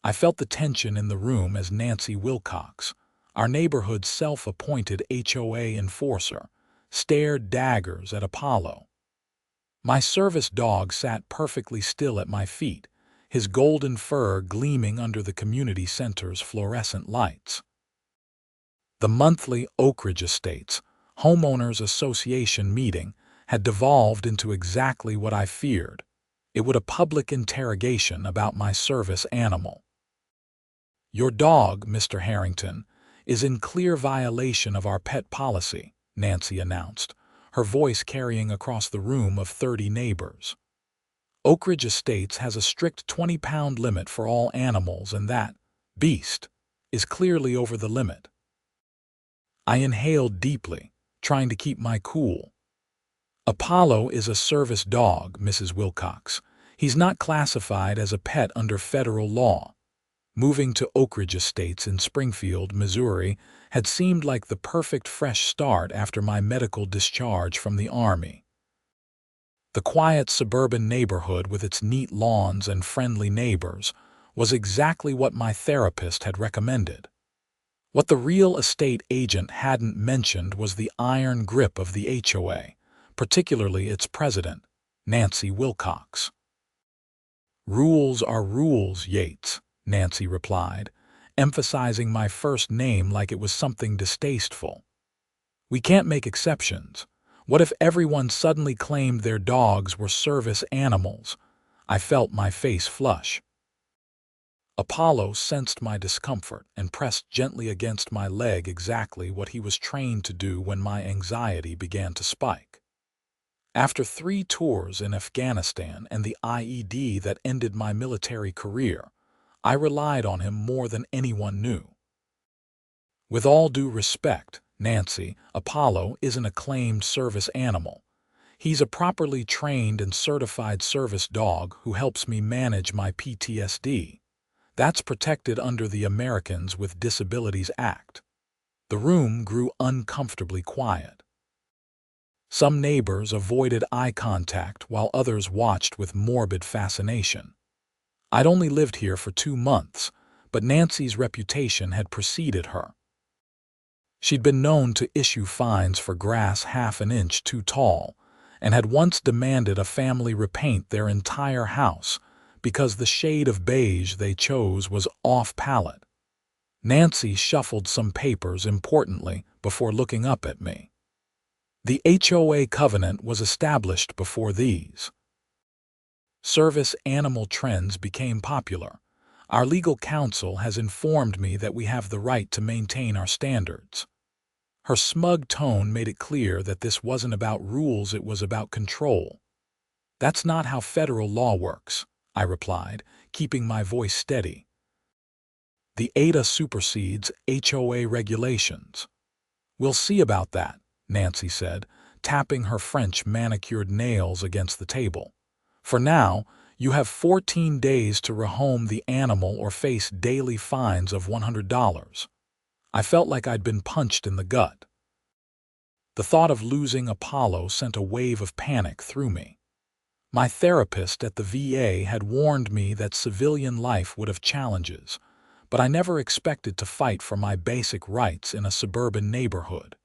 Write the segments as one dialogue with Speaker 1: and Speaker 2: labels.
Speaker 1: I felt the tension in the room as Nancy Wilcox, our neighborhood's self-appointed HOA enforcer, stared daggers at Apollo. My service dog sat perfectly still at my feet, his golden fur gleaming under the community center's fluorescent lights. The monthly Oak Ridge Estates Homeowners Association meeting had devolved into exactly what I feared. It would a public interrogation about my service animal. "Your dog, Mr. Harrington, is in clear violation of our pet policy," Nancy announced, her voice carrying across the room of 30 neighbors. "Oak Ridge Estates has a strict 20-pound limit for all animals, and that beast is clearly over the limit." I inhaled deeply, trying to keep my cool. "Apollo is a service dog, Mrs. Wilcox. He's not classified as a pet under federal law." Moving to Oak Ridge Estates in Springfield, Missouri, had seemed like the perfect fresh start after my medical discharge from the Army. The quiet suburban neighborhood with its neat lawns and friendly neighbors was exactly what my therapist had recommended. What the real estate agent hadn't mentioned was the iron grip of the HOA, particularly its president, Nancy Wilcox. "Rules are rules, Yates," Nancy replied, emphasizing my first name like it was something distasteful. "We can't make exceptions. What if everyone suddenly claimed their dogs were service animals?" I felt my face flush. Apollo sensed my discomfort and pressed gently against my leg, exactly what he was trained to do when my anxiety began to spike. After 3 tours in Afghanistan and the IED that ended my military career, I relied on him more than anyone knew. "With all due respect, Nancy, Apollo isn't a claimed service animal. He's a properly trained and certified service dog who helps me manage my PTSD. That's protected under the Americans with Disabilities Act." The room grew uncomfortably quiet. Some neighbors avoided eye contact while others watched with morbid fascination. I'd only lived here for 2 months, but Nancy's reputation had preceded her. She'd been known to issue fines for grass half an inch too tall, and had once demanded a family repaint their entire house because the shade of beige they chose was off-palette. Nancy shuffled some papers importantly before looking up at me. "The HOA covenant was established before these. Service animal trends became popular. Our legal counsel has informed me that we have the right to maintain our standards." Her smug tone made it clear that this wasn't about rules, it was about control. "That's not how federal law works," I replied, keeping my voice steady. "The ADA supersedes HOA regulations." "We'll see about that," Nancy said, tapping her French manicured nails against the table. "For now, you have 14 days to rehome the animal or face daily fines of $100. I felt like I'd been punched in the gut. The thought of losing Apollo sent a wave of panic through me. My therapist at the VA had warned me that civilian life would have challenges, but I never expected to fight for my basic rights in a suburban neighborhood.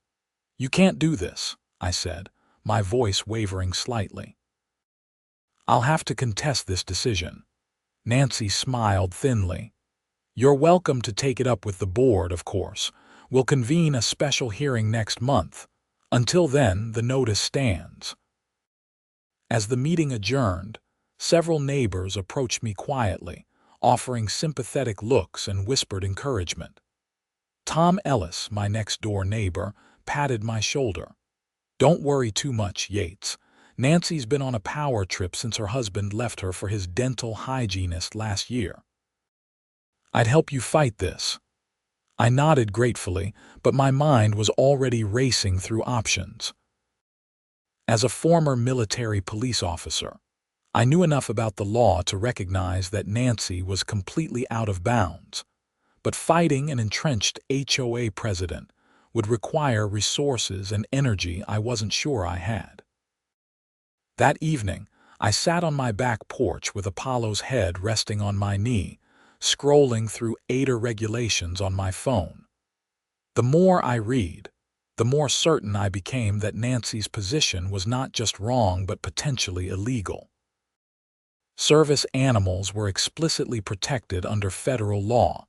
Speaker 1: "You can't do this," I said, my voice wavering slightly. "I'll have to contest this decision." Nancy smiled thinly. "You're welcome to take it up with the board, of course. We'll convene a special hearing next month. Until then, the notice stands." As the meeting adjourned, several neighbors approached me quietly, offering sympathetic looks and whispered encouragement. Tom Ellis, my next-door neighbor, patted my shoulder. "Don't worry too much, Yates. Nancy's been on a power trip since her husband left her for his dental hygienist last year. I'd help you fight this." I nodded gratefully, but my mind was already racing through options. As a former military police officer, I knew enough about the law to recognize that Nancy was completely out of bounds, but fighting an entrenched HOA president would require resources and energy I wasn't sure I had. That evening, I sat on my back porch with Apollo's head resting on my knee, scrolling through ADA regulations on my phone. The more I read, the more certain I became that Nancy's position was not just wrong but potentially illegal. Service animals were explicitly protected under federal law,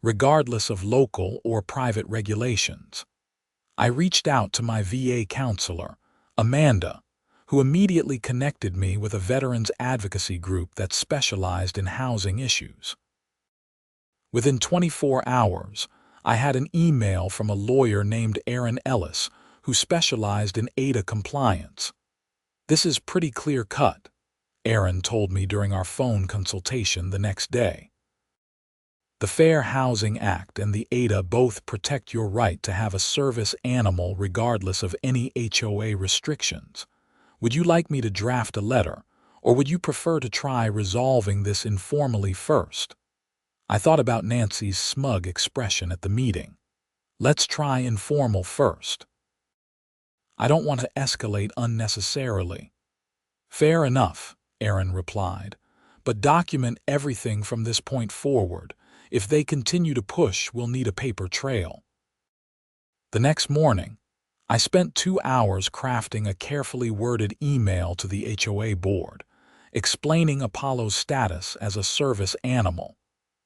Speaker 1: regardless of local or private regulations. I reached out to my VA counselor, Amanda, who immediately connected me with a veterans advocacy group that specialized in housing issues. Within 24 hours, I had an email from a lawyer named Aaron Ellis, who specialized in ADA compliance. "This is pretty clear-cut," Aaron told me during our phone consultation the next day. "The Fair Housing Act and the ADA both protect your right to have a service animal regardless of any HOA restrictions. Would you like me to draft a letter, or would you prefer to try resolving this informally first?" I thought about Nancy's smug expression at the meeting. "Let's try informal first. I don't want to escalate unnecessarily." "Fair enough," Aaron replied, "but document everything from this point forward. If they continue to push, we'll need a paper trail." The next morning, I spent 2 hours crafting a carefully worded email to the HOA board, explaining Apollo's status as a service animal,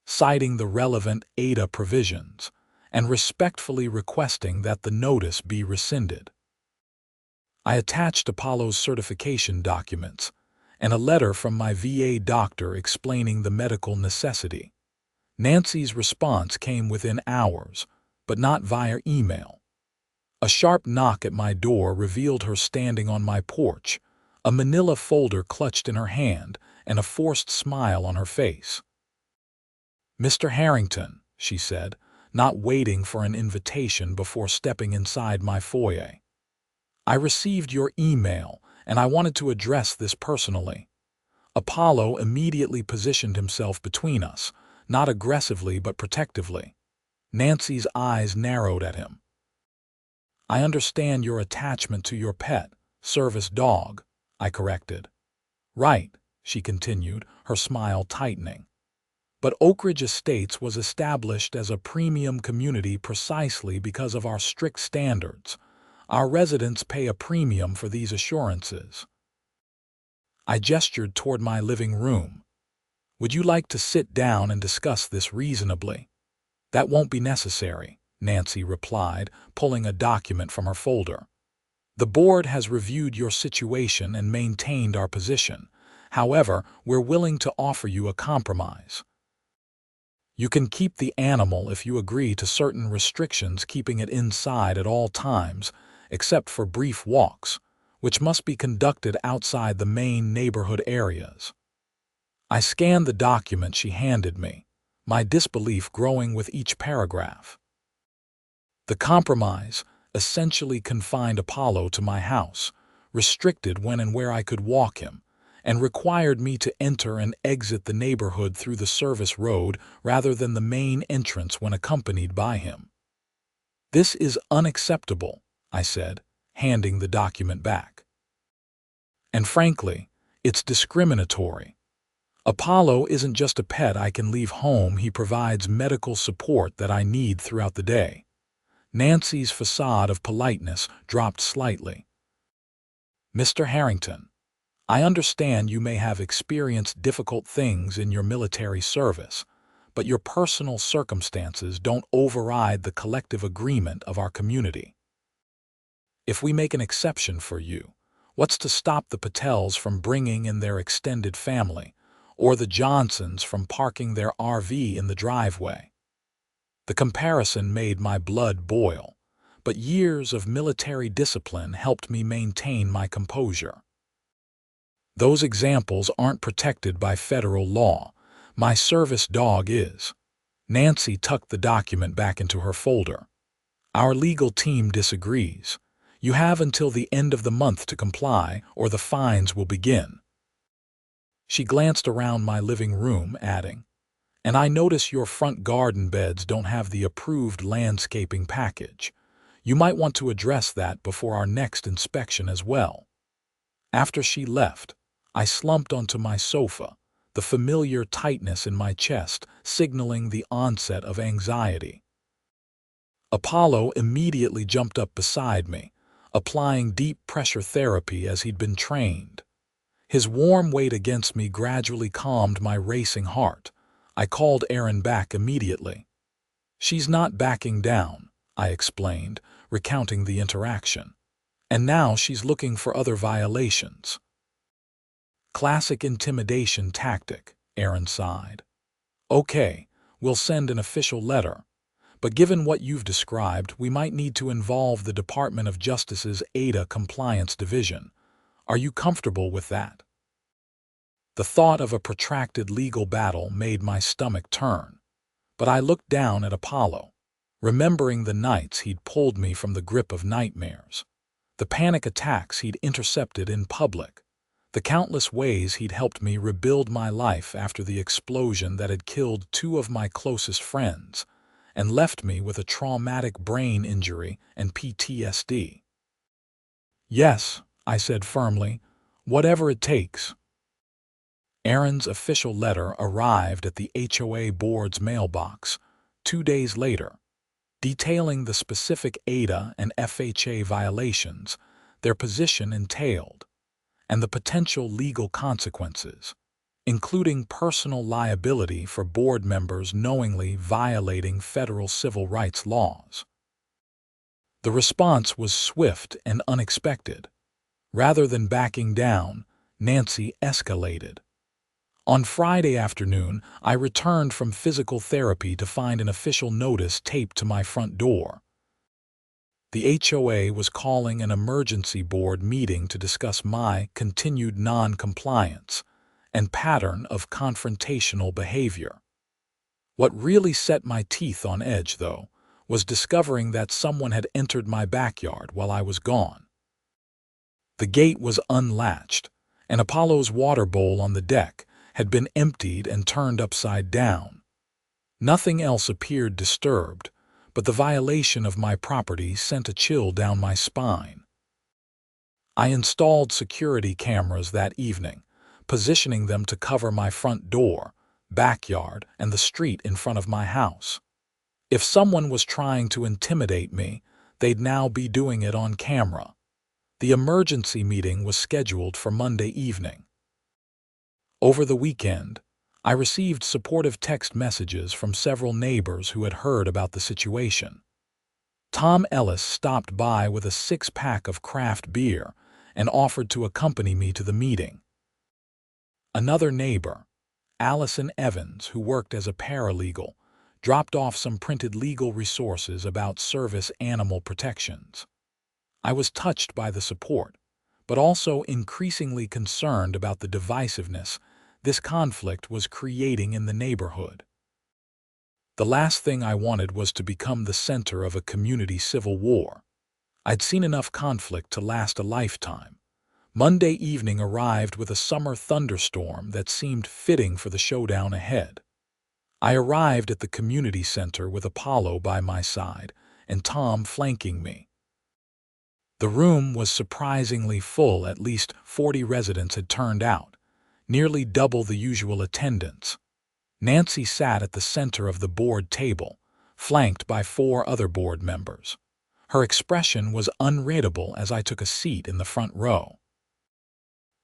Speaker 1: citing the relevant ADA provisions, and respectfully requesting that the notice be rescinded. I attached Apollo's certification documents and a letter from my VA doctor explaining the medical necessity. Nancy's response came within hours, but not via email. A sharp knock at my door revealed her standing on my porch, a manila folder clutched in her hand and a forced smile on her face. "Mr. Harrington," she said, not waiting for an invitation before stepping inside my foyer. "I received your email, and I wanted to address this personally." Apollo immediately positioned himself between us, not aggressively but protectively. Nancy's eyes narrowed at him. "I understand your attachment to your pet, service dog," I corrected. "Right," she continued, her smile tightening. "But Oak Ridge Estates was established as a premium community precisely because of our strict standards. Our residents pay a premium for these assurances." I gestured toward my living room. "Would you like to sit down and discuss this reasonably?" "That won't be necessary," Nancy replied, pulling a document from her folder. "The board has reviewed your situation and maintained our position. However, we're willing to offer you a compromise. You can keep the animal if you agree to certain restrictions, keeping it inside at all times, except for brief walks, which must be conducted outside the main neighborhood areas." I scanned the document she handed me, my disbelief growing with each paragraph. The compromise essentially confined Apollo to my house, restricted when and where I could walk him, and required me to enter and exit the neighborhood through the service road rather than the main entrance when accompanied by him. "This is unacceptable," I said, handing the document back. "And frankly, it's discriminatory. Apollo isn't just a pet I can leave home, he provides medical support that I need throughout the day." Nancy's facade of politeness dropped slightly. "Mr. Harrington, I understand you may have experienced difficult things in your military service, but your personal circumstances don't override the collective agreement of our community. If we make an exception for you, what's to stop the Patels from bringing in their extended family, or the Johnsons from parking their RV in the driveway?" The comparison made my blood boil, but years of military discipline helped me maintain my composure. "Those examples aren't protected by federal law. My service dog is." Nancy tucked the document back into her folder. "Our legal team disagrees. You have until the end of the month to comply, or the fines will begin." She glanced around my living room, adding, "And I notice your front garden beds don't have the approved landscaping package. You might want to address that before our next inspection as well." After she left, I slumped onto my sofa, the familiar tightness in my chest signaling the onset of anxiety. Apollo immediately jumped up beside me, applying deep pressure therapy as he'd been trained. His warm weight against me gradually calmed my racing heart. I called Erin back immediately. "She's not backing down," I explained, recounting the interaction. "And now she's looking for other violations." "Classic intimidation tactic," Erin sighed. "Okay, we'll send an official letter. But given what you've described, we might need to involve the Department of Justice's ADA Compliance Division. Are you comfortable with that?" The thought of a protracted legal battle made my stomach turn. But I looked down at Apollo, remembering the nights he'd pulled me from the grip of nightmares, the panic attacks he'd intercepted in public, the countless ways he'd helped me rebuild my life after the explosion that had killed two of my closest friends and left me with a traumatic brain injury and PTSD. "Yes," I said firmly, "whatever it takes." Erin's official letter arrived at the HOA board's mailbox 2 days later, detailing the specific ADA and FHA violations their position entailed, and the potential legal consequences, including personal liability for board members knowingly violating federal civil rights laws. The response was swift and unexpected. Rather than backing down, Nancy escalated. On Friday afternoon, I returned from physical therapy to find an official notice taped to my front door. The HOA was calling an emergency board meeting to discuss my continued non-compliance and pattern of confrontational behavior. What really set my teeth on edge, though, was discovering that someone had entered my backyard while I was gone. The gate was unlatched, and Apollo's water bowl on the deck had been emptied and turned upside down. Nothing else appeared disturbed, but the violation of my property sent a chill down my spine. I installed security cameras that evening, positioning them to cover my front door, backyard, and the street in front of my house. If someone was trying to intimidate me, they'd now be doing it on camera. The emergency meeting was scheduled for Monday evening. Over the weekend, I received supportive text messages from several neighbors who had heard about the situation. Tom Ellis stopped by with a 6-pack of craft beer and offered to accompany me to the meeting. Another neighbor, Allison Evans, who worked as a paralegal, dropped off some printed legal resources about service animal protections. I was touched by the support, but also increasingly concerned about the divisiveness this conflict was creating in the neighborhood. The last thing I wanted was to become the center of a community civil war. I'd seen enough conflict to last a lifetime. Monday evening arrived with a summer thunderstorm that seemed fitting for the showdown ahead. I arrived at the community center with Apollo by my side and Tom flanking me. The room was surprisingly full. At least 40 residents had turned out, nearly double the usual attendance. Nancy sat at the center of the board table, flanked by 4 other board members. Her expression was unreadable as I took a seat in the front row.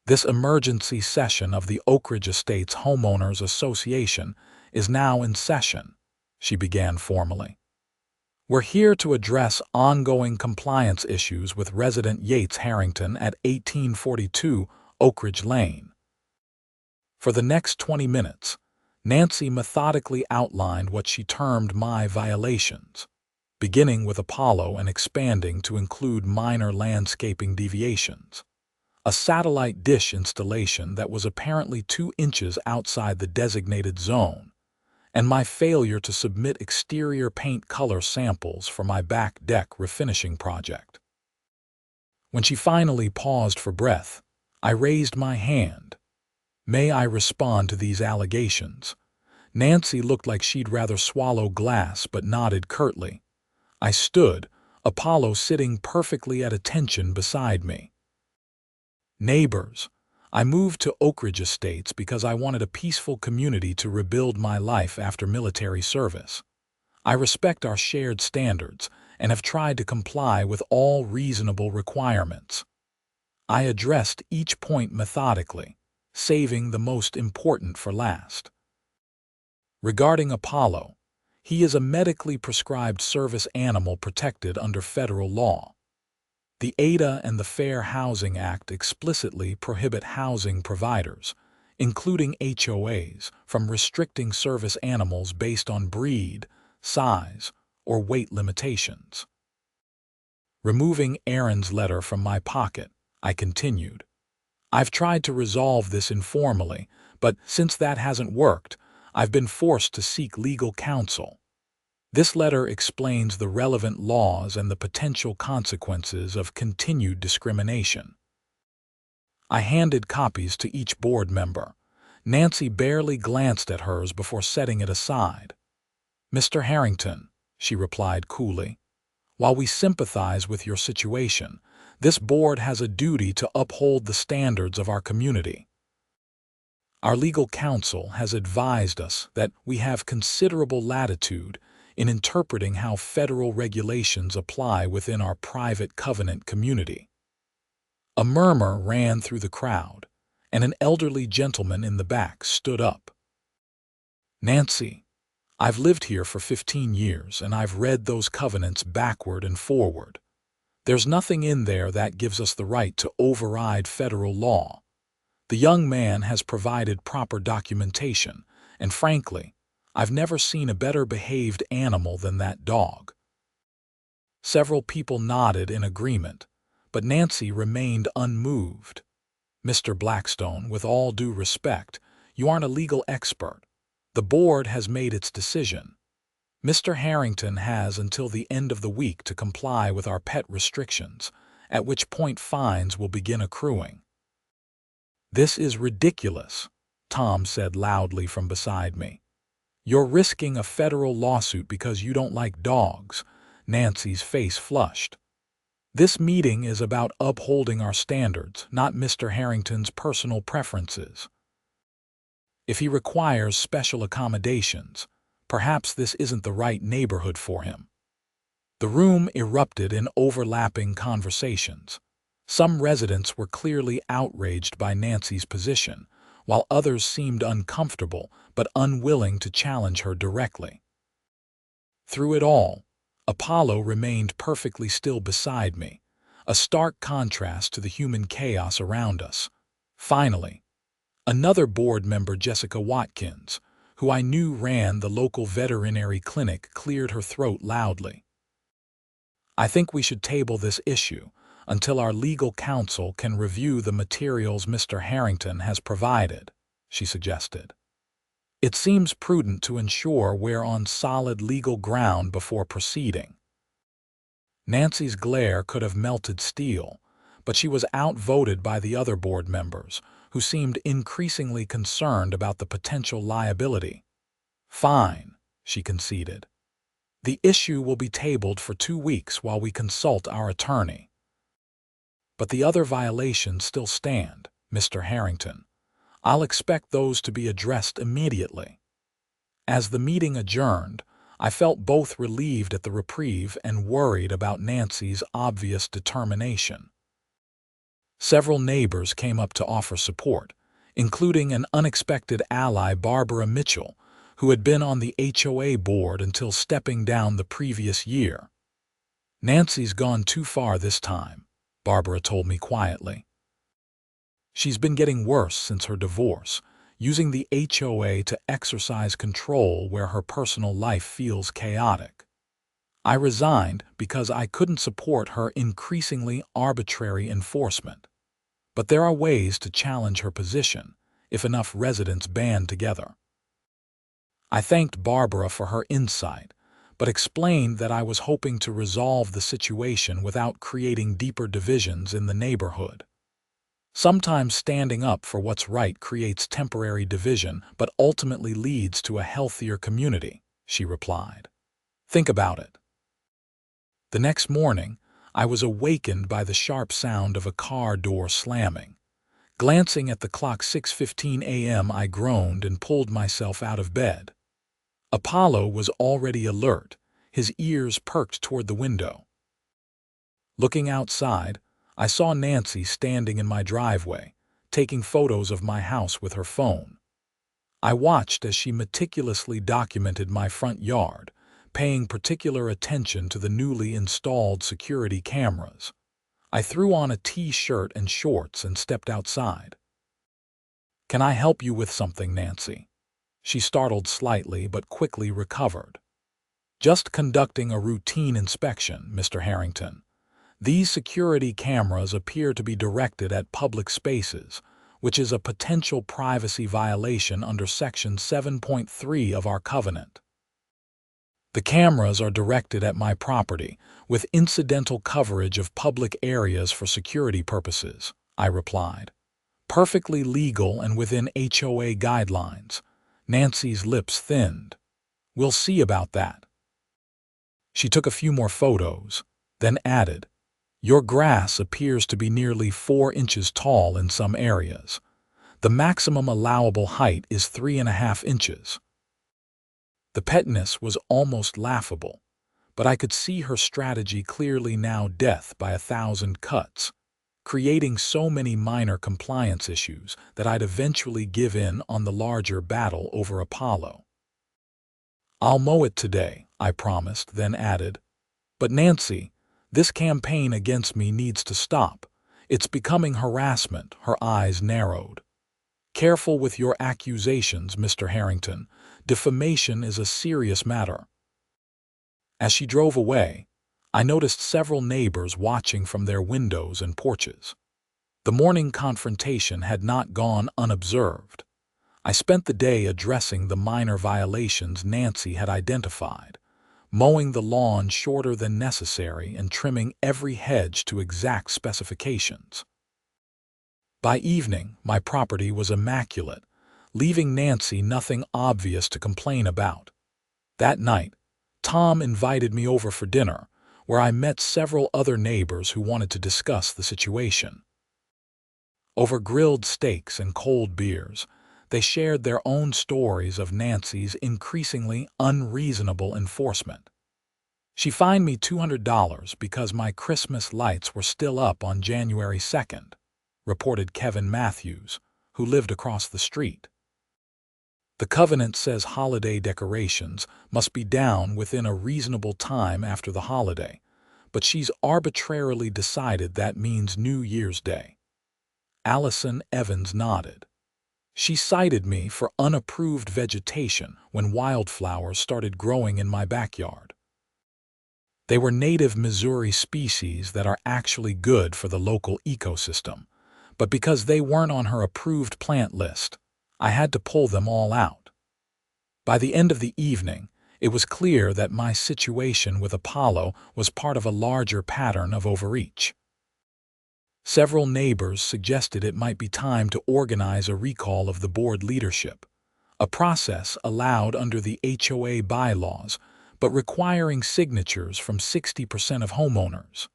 Speaker 1: "This emergency session of the Oak Ridge Estates Homeowners Association is now in session," she began formally. "We're here to address ongoing compliance issues with resident Yates Harrington at 1842 Oak Ridge Lane." For the next 20 minutes, Nancy methodically outlined what she termed my violations, beginning with Apollo and expanding to include minor landscaping deviations, a satellite dish installation that was apparently 2 inches outside the designated zone, and my failure to submit exterior paint color samples for my back deck refinishing project. When she finally paused for breath, I raised my hand. "May I respond to these allegations?" Nancy looked like she'd rather swallow glass but nodded curtly. I stood, Apollo sitting perfectly at attention beside me. "Neighbors, I moved to Oak Ridge Estates because I wanted a peaceful community to rebuild my life after military service. I respect our shared standards and have tried to comply with all reasonable requirements. I addressed each point methodically, saving the most important for last. Regarding Apollo, he is a medically prescribed service animal protected under federal law. The ADA and the Fair Housing Act explicitly prohibit housing providers, including HOAs, from restricting service animals based on breed, size, or weight limitations. Removing Aaron's letter from my pocket, I continued. I've tried to resolve this informally, but since that hasn't worked, I've been forced to seek legal counsel. This letter explains the relevant laws and the potential consequences of continued discrimination. I handed copies to each board member. Nancy barely glanced at hers before setting it aside. "Mr. Harrington," she replied coolly, "while we sympathize with your situation, this board has a duty to uphold the standards of our community. Our legal counsel has advised us that we have considerable latitude in interpreting how federal regulations apply within our private covenant community." A murmur ran through the crowd, and an elderly gentleman in the back stood up. "Nancy, I've lived here for 15 years and I've read those covenants backward and forward. There's nothing in there that gives us the right to override federal law. The young man has provided proper documentation, and frankly, I've never seen a better behaved animal than that dog." Several people nodded in agreement, but Nancy remained unmoved. "Mr. Blackstone, with all due respect, you aren't a legal expert. The board has made its decision. Mr. Harrington has until the end of the week to comply with our pet restrictions, at which point fines will begin accruing." "This is ridiculous," Tom said loudly from beside me. "You're risking a federal lawsuit because you don't like dogs." Nancy's face flushed. "This meeting is about upholding our standards, not Mr. Harrington's personal preferences. If he requires special accommodations, perhaps this isn't the right neighborhood for him." The room erupted in overlapping conversations. Some residents were clearly outraged by Nancy's position, while others seemed uncomfortable but unwilling to challenge her directly. Through it all, Apollo remained perfectly still beside me, a stark contrast to the human chaos around us. Finally, another board member, Jessica Watkins, who I knew ran the local veterinary clinic, cleared her throat loudly. "I think we should table this issue until our legal counsel can review the materials Mr. Harrington has provided," she suggested. "It seems prudent to ensure we're on solid legal ground before proceeding." Nancy's glare could have melted steel, but she was outvoted by the other board members, who seemed increasingly concerned about the potential liability. "Fine," she conceded. "The issue will be tabled for 2 weeks while we consult our attorney. But the other violations still stand, Mr. Harrington. I'll expect those to be addressed immediately." As the meeting adjourned, I felt both relieved at the reprieve and worried about Nancy's obvious determination. Several neighbors came up to offer support, including an unexpected ally, Barbara Mitchell, who had been on the HOA board until stepping down the previous year. "Nancy's gone too far this time," Barbara told me quietly. "She's been getting worse since her divorce, using the HOA to exercise control where her personal life feels chaotic. I resigned because I couldn't support her increasingly arbitrary enforcement. But there are ways to challenge her position if enough residents band together." I thanked Barbara for her insight, but explained that I was hoping to resolve the situation without creating deeper divisions in the neighborhood. "Sometimes standing up for what's right creates temporary division but ultimately leads to a healthier community," she replied. "Think about it." The next morning, I was awakened by the sharp sound of a car door slamming. Glancing at the clock 6:15 a.m., I groaned and pulled myself out of bed. Apollo was already alert, his ears perked toward the window. Looking outside, I saw Nancy standing in my driveway, taking photos of my house with her phone. I watched as she meticulously documented my front yard, paying particular attention to the newly installed security cameras. I threw on a t-shirt and shorts and stepped outside. "Can I help you with something, Nancy?" She startled slightly but quickly recovered. "Just conducting a routine inspection, Mr. Harrington. These security cameras appear to be directed at public spaces, which is a potential privacy violation under Section 7.3 of our covenant." "The cameras are directed at my property, with incidental coverage of public areas for security purposes," I replied. "Perfectly legal and within HOA guidelines." Nancy's lips thinned. "We'll see about that." She took a few more photos, then added, "Your grass appears to be nearly 4 inches tall in some areas. The maximum allowable height is 3.5 inches. The pettiness was almost laughable, but I could see her strategy clearly now: death by 1,000 cuts, creating so many minor compliance issues that I'd eventually give in on the larger battle over Apollo. "I'll mow it today," I promised, then added, "But Nancy, this campaign against me needs to stop. It's becoming harassment." Her eyes narrowed. "Careful with your accusations, Mr. Harrington. Defamation is a serious matter." As she drove away, I noticed several neighbors watching from their windows and porches. The morning confrontation had not gone unobserved. I spent the day addressing the minor violations Nancy had identified, mowing the lawn shorter than necessary and trimming every hedge to exact specifications. By evening, my property was immaculate, leaving Nancy nothing obvious to complain about. That night, Tom invited me over for dinner, where I met several other neighbors who wanted to discuss the situation. Over grilled steaks and cold beers, they shared their own stories of Nancy's increasingly unreasonable enforcement. "She fined me $200 because my Christmas lights were still up on January 2nd, reported Kevin Matthews, who lived across the street. "The covenant says holiday decorations must be down within a reasonable time after the holiday, but she's arbitrarily decided that means New Year's Day." Allison Evans nodded. "She cited me for unapproved vegetation when wildflowers started growing in my backyard. They were native Missouri species that are actually good for the local ecosystem, but because they weren't on her approved plant list, I had to pull them all out." By the end of the evening, it was clear that my situation with Apollo was part of a larger pattern of overreach. Several neighbors suggested it might be time to organize a recall of the board leadership, a process allowed under the HOA bylaws, but requiring signatures from 60% of homeowners.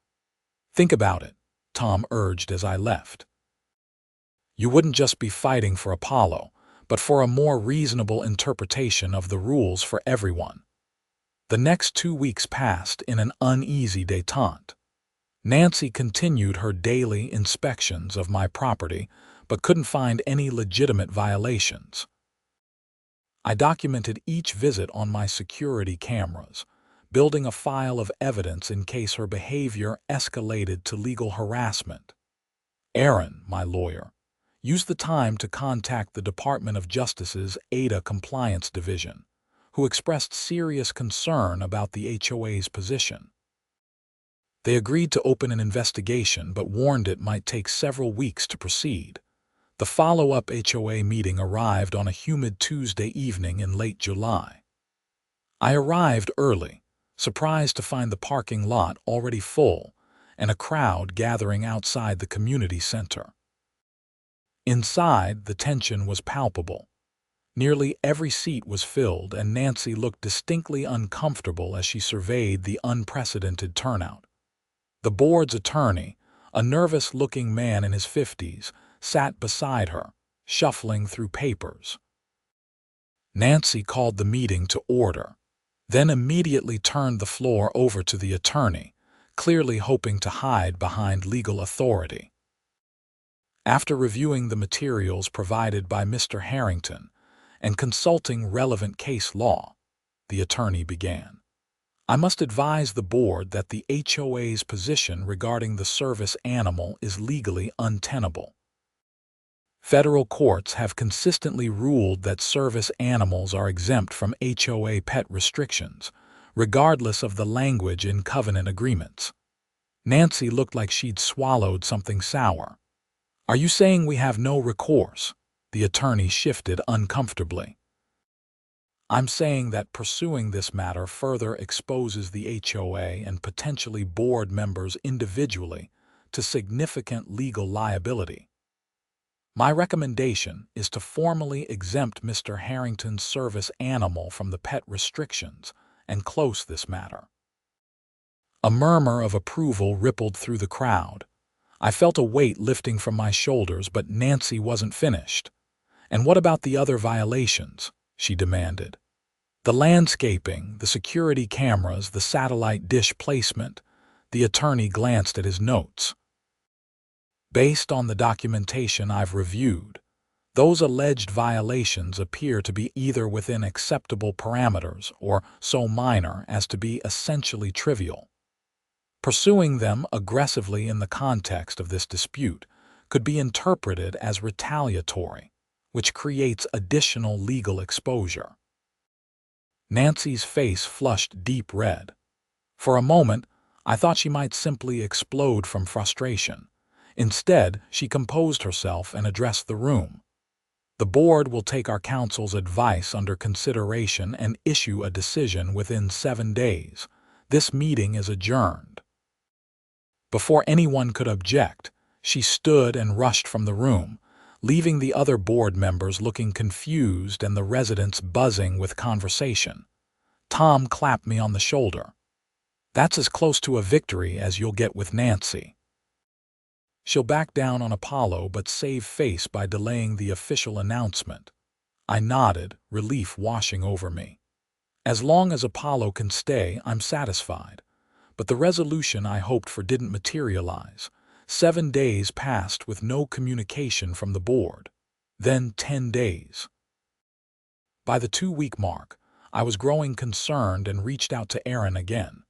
Speaker 1: "Think about it," Tom urged as I left. "You wouldn't just be fighting for Apollo, but for a more reasonable interpretation of the rules for everyone." The next 2 weeks passed in an uneasy détente. Nancy continued her daily inspections of my property, but couldn't find any legitimate violations. I documented each visit on my security cameras, building a file of evidence in case her behavior escalated to legal harassment. Aaron, my lawyer, used the time to contact the Department of Justice's ADA Compliance Division, who expressed serious concern about the HOA's position. They agreed to open an investigation but warned it might take several weeks to proceed. The follow-up HOA meeting arrived on a humid Tuesday evening in late July. I arrived early, surprised to find the parking lot already full and a crowd gathering outside the community center. Inside, the tension was palpable. Nearly every seat was filled, and Nancy looked distinctly uncomfortable as she surveyed the unprecedented turnout. The board's attorney, a nervous-looking man in his 50s, sat beside her, shuffling through papers. Nancy called the meeting to order, then immediately turned the floor over to the attorney, clearly hoping to hide behind legal authority. After reviewing the materials provided by Mr. Harrington and consulting relevant case law, the attorney began. I must advise the board that the HOA's position regarding the service animal is legally untenable. Federal courts have consistently ruled that service animals are exempt from HOA pet restrictions, regardless of the language in covenant agreements. Nancy looked like she'd swallowed something sour. Are you saying we have no recourse? The attorney shifted uncomfortably. I'm saying that pursuing this matter further exposes the HOA and potentially board members individually to significant legal liability. My recommendation is to formally exempt Mr. Harrington's service animal from the pet restrictions and close this matter. A murmur of approval rippled through the crowd. I felt a weight lifting from my shoulders, but Nancy wasn't finished. And what about the other violations? She demanded. The landscaping, the security cameras, the satellite dish placement. The attorney glanced at his notes. Based on the documentation I've reviewed, those alleged violations appear to be either within acceptable parameters or so minor as to be essentially trivial. Pursuing them aggressively in the context of this dispute could be interpreted as retaliatory, which creates additional legal exposure. Nancy's face flushed deep red. For a moment, I thought she might simply explode from frustration. Instead, she composed herself and addressed the room. The board will take our counsel's advice under consideration and issue a decision within 7 days. This meeting is adjourned. Before anyone could object, she stood and rushed from the room, leaving the other board members looking confused and the residents buzzing with conversation. Tom clapped me on the shoulder. That's as close to a victory as you'll get with Nancy. She'll back down on Apollo but save face by delaying the official announcement. I nodded, relief washing over me. As long as Apollo can stay, I'm satisfied. But the resolution I hoped for didn't materialize. 7 days passed with no communication from the board. Then 10 days. By the 2-week mark, I was growing concerned and reached out to Aaron again.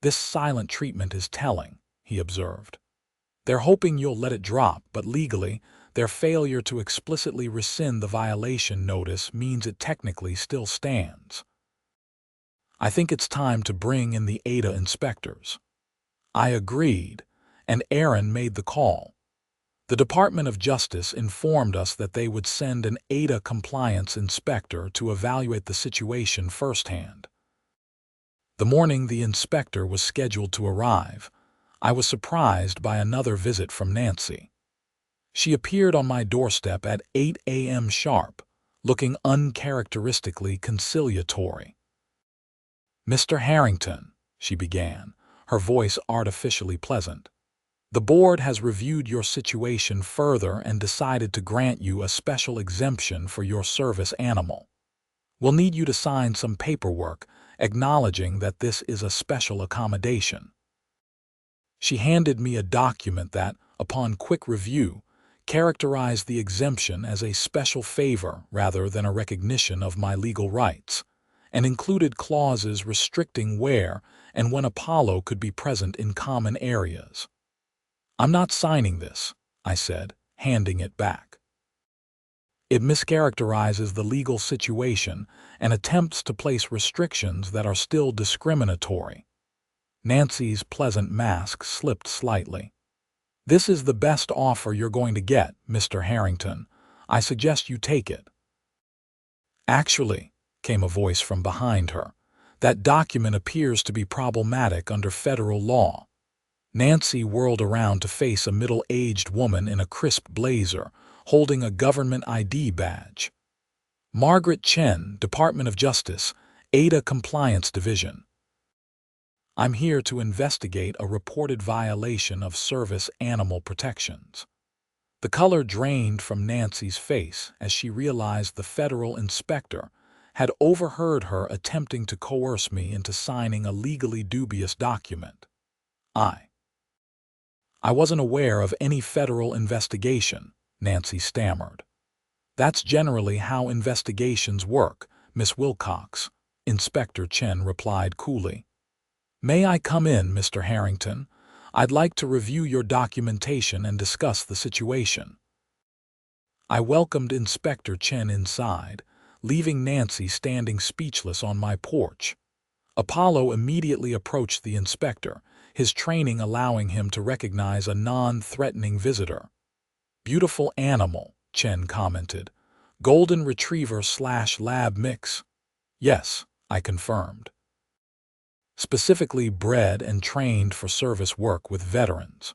Speaker 1: This silent treatment is telling, he observed. They're hoping you'll let it drop, but legally, their failure to explicitly rescind the violation notice means it technically still stands. I think it's time to bring in the ADA inspectors. I agreed, and Aaron made the call. The Department of Justice informed us that they would send an ADA compliance inspector to evaluate the situation firsthand. The morning the inspector was scheduled to arrive, I was surprised by another visit from Nancy. She appeared on my doorstep at 8 a.m. sharp, looking uncharacteristically conciliatory. Mr. Harrington, she began, her voice artificially pleasant. The board has reviewed your situation further and decided to grant you a special exemption for your service animal. We'll need you to sign some paperwork acknowledging that this is a special accommodation. She handed me a document that, upon quick review, characterized the exemption as a special favor rather than a recognition of my legal rights, and included clauses restricting where and when Apollo could be present in common areas. I'm not signing this, I said, handing it back. It mischaracterizes the legal situation and attempts to place restrictions that are still discriminatory. Nancy's pleasant mask slipped slightly. This is the best offer you're going to get, Mr. Harrington. I suggest you take it. Actually, came a voice from behind her, that document appears to be problematic under federal law. Nancy whirled around to face a middle-aged woman in a crisp blazer, holding a government ID badge. Margaret Chen, Department of Justice, ADA Compliance Division. I'm here to investigate a reported violation of service animal protections. The color drained from Nancy's face as she realized the federal inspector had overheard her attempting to coerce me into signing a legally dubious document. I wasn't aware of any federal investigation, Nancy stammered. That's generally how investigations work, Miss Wilcox, Inspector Chen replied coolly. May I come in, Mr. Harrington? I'd like to review your documentation and discuss the situation. I welcomed Inspector Chen inside, leaving Nancy standing speechless on my porch. Apollo immediately approached the inspector, his training allowing him to recognize a non-threatening visitor. Beautiful animal, Chen commented. Golden Retriever/Lab mix. Yes, I confirmed. Specifically bred and trained for service work with veterans.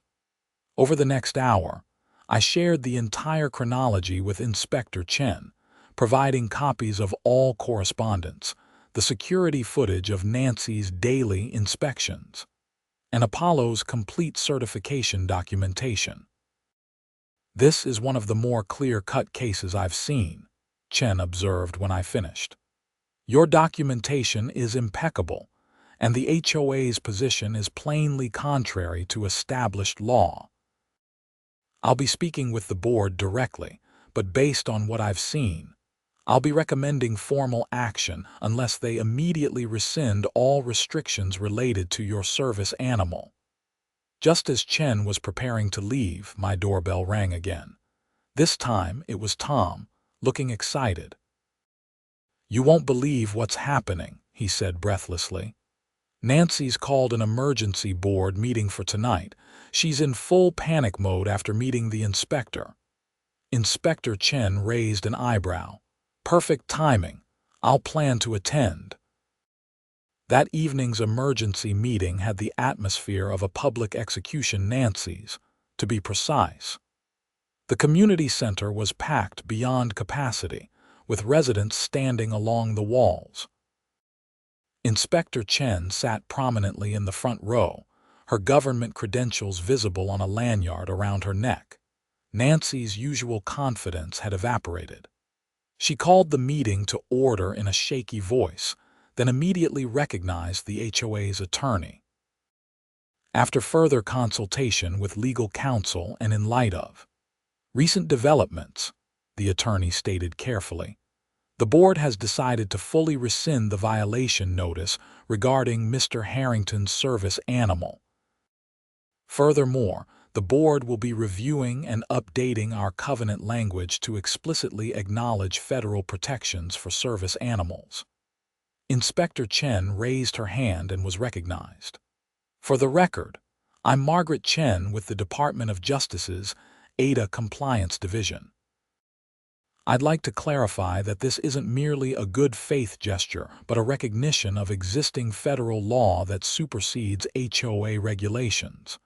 Speaker 1: Over the next hour, I shared the entire chronology with Inspector Chen, providing copies of all correspondence, the security footage of Nancy's daily inspections, and Apollo's complete certification documentation. This is one of the more clear-cut cases I've seen, Chen observed when I finished. Your documentation is impeccable, and the HOA's position is plainly contrary to established law. I'll be speaking with the board directly, but based on what I've seen, I'll be recommending formal action unless they immediately rescind all restrictions related to your service animal. Just as Chen was preparing to leave, my doorbell rang again. This time it was Tom, looking excited. You won't believe what's happening, he said breathlessly. Nancy's called an emergency board meeting for tonight. She's in full panic mode after meeting the inspector. Inspector Chen raised an eyebrow. Perfect timing. I'll plan to attend. That evening's emergency meeting had the atmosphere of a public execution, Nancy's, to be precise. The community center was packed beyond capacity, with residents standing along the walls. Inspector Chen sat prominently in the front row, her government credentials visible on a lanyard around her neck. Nancy's usual confidence had evaporated. She called the meeting to order in a shaky voice, then immediately recognized the HOA's attorney. After further consultation with legal counsel and in light of recent developments, the attorney stated carefully, the board has decided to fully rescind the violation notice regarding Mr. Harrington's service animal. Furthermore, the board will be reviewing and updating our covenant language to explicitly acknowledge federal protections for service animals. Inspector Chen raised her hand and was recognized. For the record, I'm Margaret Chen with the Department of Justice's ADA Compliance Division. I'd like to clarify that this isn't merely a good faith gesture, but a recognition of existing federal law that supersedes HOA regulations.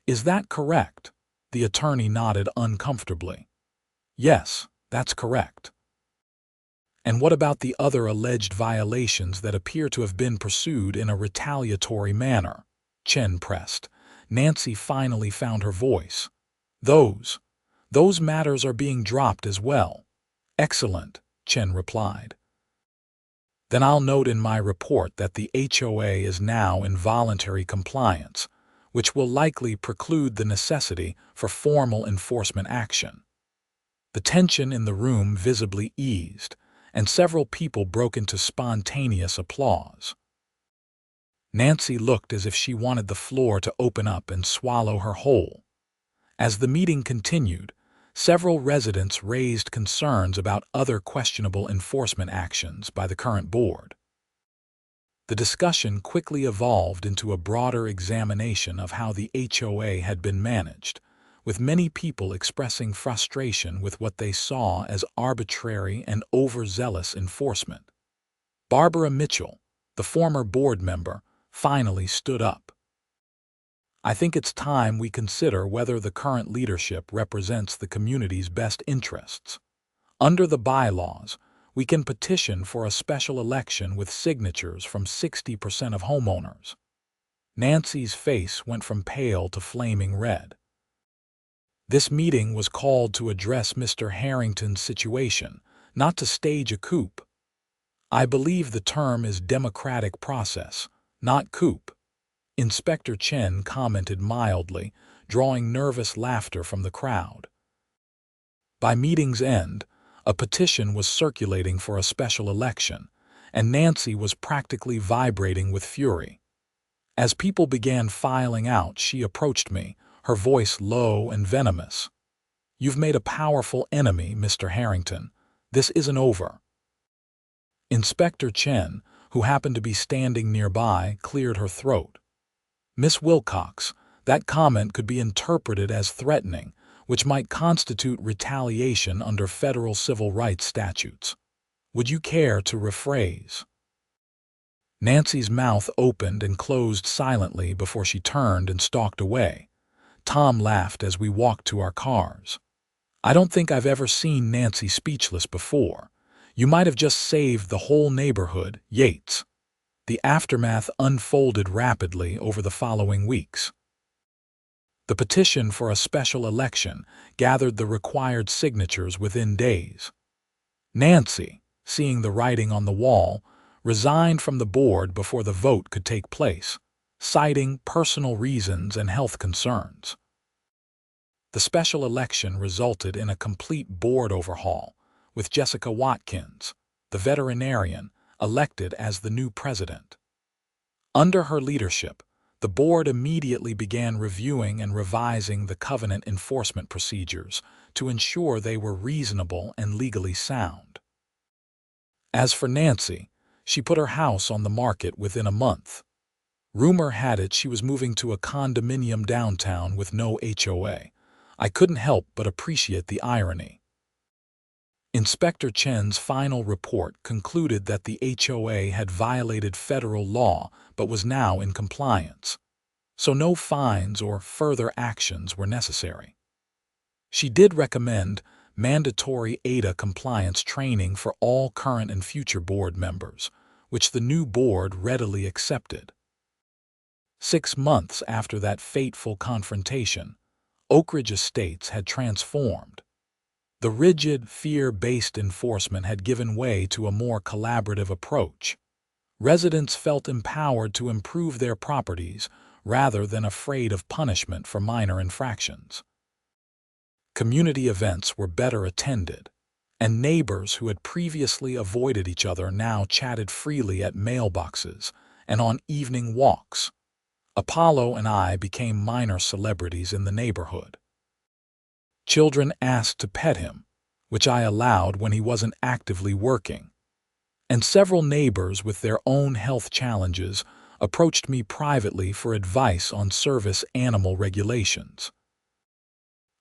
Speaker 1: Is that correct? The attorney nodded uncomfortably. Yes, that's correct. And what about the other alleged violations that appear to have been pursued in a retaliatory manner? Chen pressed. Nancy finally found her voice. Those matters are being dropped as well. Excellent, Chen replied. Then I'll note in my report that the HOA is now in voluntary compliance, which will likely preclude the necessity for formal enforcement action. The tension in the room visibly eased, and several people broke into spontaneous applause. Nancy looked as if she wanted the floor to open up and swallow her whole. As the meeting continued, several residents raised concerns about other questionable enforcement actions by the current board. The discussion quickly evolved into a broader examination of how the HOA had been managed, with many people expressing frustration with what they saw as arbitrary and overzealous enforcement. Barbara Mitchell, the former board member, finally stood up. I think it's time we consider whether the current leadership represents the community's best interests. Under the bylaws, we can petition for a special election with signatures from 60% of homeowners. Nancy's face went from pale to flaming red. This meeting was called to address Mr. Harrington's situation, not to stage a coup. I believe the term is democratic process, not coup. Inspector Chen commented mildly, drawing nervous laughter from the crowd. By meeting's end, a petition was circulating for a special election, and Nancy was practically vibrating with fury. As people began filing out, she approached me, her voice low and venomous. "You've made a powerful enemy, Mr. Harrington. This isn't over." Inspector Chen, who happened to be standing nearby, cleared her throat. "Miss Wilcox, that comment could be interpreted as threatening, which might constitute retaliation under federal civil rights statutes. Would you care to rephrase?" Nancy's mouth opened and closed silently before she turned and stalked away. Tom laughed as we walked to our cars. "I don't think I've ever seen Nancy speechless before. You might have just saved the whole neighborhood, Yates." The aftermath unfolded rapidly over the following weeks. The petition for a special election gathered the required signatures within days. Nancy, seeing the writing on the wall, resigned from the board before the vote could take place, citing personal reasons and health concerns. The special election resulted in a complete board overhaul, with Jessica Watkins, the veterinarian, elected as the new president. Under her leadership, the board immediately began reviewing and revising the covenant enforcement procedures to ensure they were reasonable and legally sound. As for Nancy, she put her house on the market within a month. Rumor had it she was moving to a condominium downtown with no HOA. I couldn't help but appreciate the irony. Inspector Chen's final report concluded that the HOA had violated federal law but was now in compliance, so no fines or further actions were necessary. She did recommend mandatory ADA compliance training for all current and future board members, which the new board readily accepted. 6 months after that fateful confrontation, Oak Ridge Estates had transformed. The rigid, fear-based enforcement had given way to a more collaborative approach. Residents felt empowered to improve their properties rather than afraid of punishment for minor infractions. Community events were better attended, and neighbors who had previously avoided each other now chatted freely at mailboxes and on evening walks. Apollo and I became minor celebrities in the neighborhood. Children asked to pet him, which I allowed when he wasn't actively working. And several neighbors with their own health challenges approached me privately for advice on service animal regulations.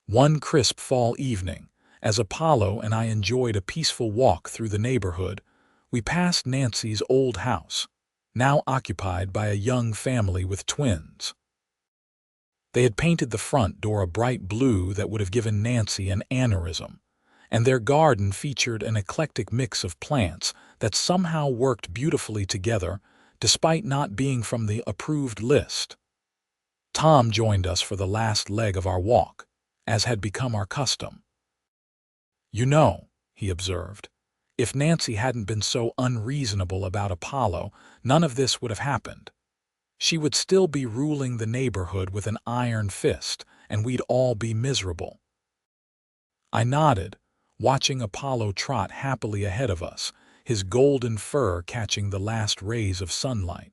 Speaker 1: One crisp fall evening, as Apollo and I enjoyed a peaceful walk through the neighborhood, we passed Nancy's old house, now occupied by a young family with twins. They had painted the front door a bright blue that would have given Nancy an aneurysm, and their garden featured an eclectic mix of plants that somehow worked beautifully together despite not being from the approved list. Tom joined us for the last leg of our walk, as had become our custom. "You know," he observed, "if Nancy hadn't been so unreasonable about Apollo, none of this would have happened. She would still be ruling the neighborhood with an iron fist, and we'd all be miserable." I nodded, watching Apollo trot happily ahead of us, his golden fur catching the last rays of sunlight.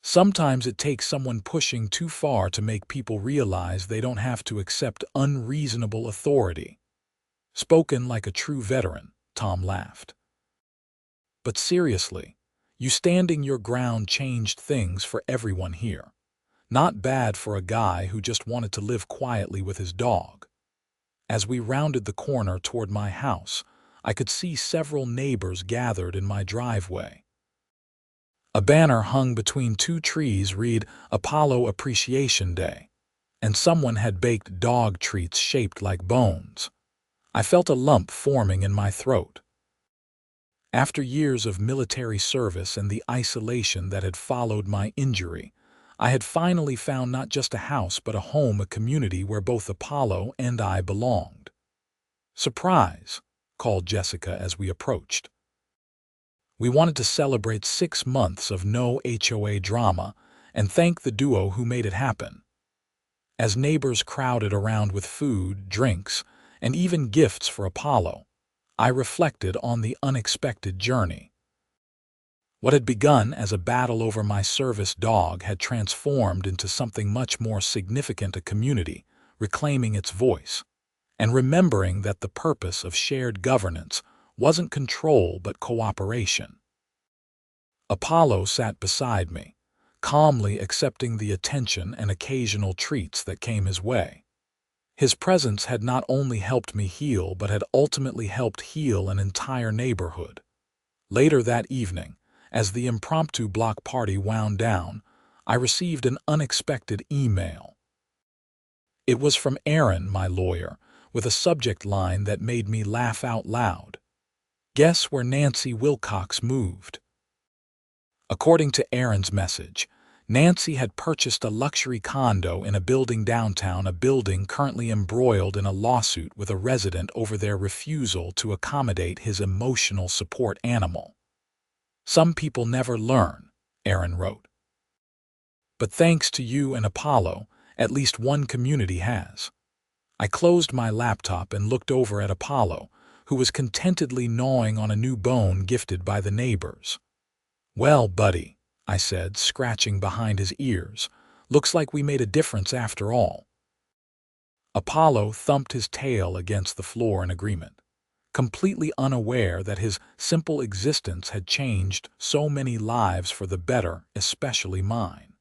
Speaker 1: Sometimes it takes someone pushing too far to make people realize they don't have to accept unreasonable authority. "Spoken like a true veteran," Tom laughed. "But seriously, you standing your ground changed things for everyone here. Not bad for a guy who just wanted to live quietly with his dog." As we rounded the corner toward my house, I could see several neighbors gathered in my driveway. A banner hung between 2 trees read "Apollo Appreciation Day," and someone had baked dog treats shaped like bones. I felt a lump forming in my throat. After years of military service and the isolation that had followed my injury, I had finally found not just a house but a home, a community where both Apollo and I belonged. "Surprise!" called Jessica as we approached. We wanted to celebrate 6 months of no HOA drama and thank the duo who made it happen. As neighbors crowded around with food, drinks, and even gifts for Apollo, I reflected on the unexpected journey. What had begun as a battle over my service dog had transformed into something much more significant, a community reclaiming its voice, and remembering that the purpose of shared governance wasn't control but cooperation. Apollo sat beside me, calmly accepting the attention and occasional treats that came his way. His presence had not only helped me heal but had ultimately helped heal an entire neighborhood. Later that evening, as the impromptu block party wound down, I received an unexpected email. It was from Aaron, my lawyer, with a subject line that made me laugh out loud. "Guess where Nancy Wilcox moved?" According to Aaron's message, Nancy had purchased a luxury condo in a building downtown, a building currently embroiled in a lawsuit with a resident over their refusal to accommodate his emotional support animal. "Some people never learn," Aaron wrote. "But thanks to you and Apollo, at least one community has." I closed my laptop and looked over at Apollo, who was contentedly gnawing on a new bone gifted by the neighbors. "Well, buddy," I said, scratching behind his ears, "looks like we made a difference after all." Apollo thumped his tail against the floor in agreement, completely unaware that his simple existence had changed so many lives for the better, especially mine.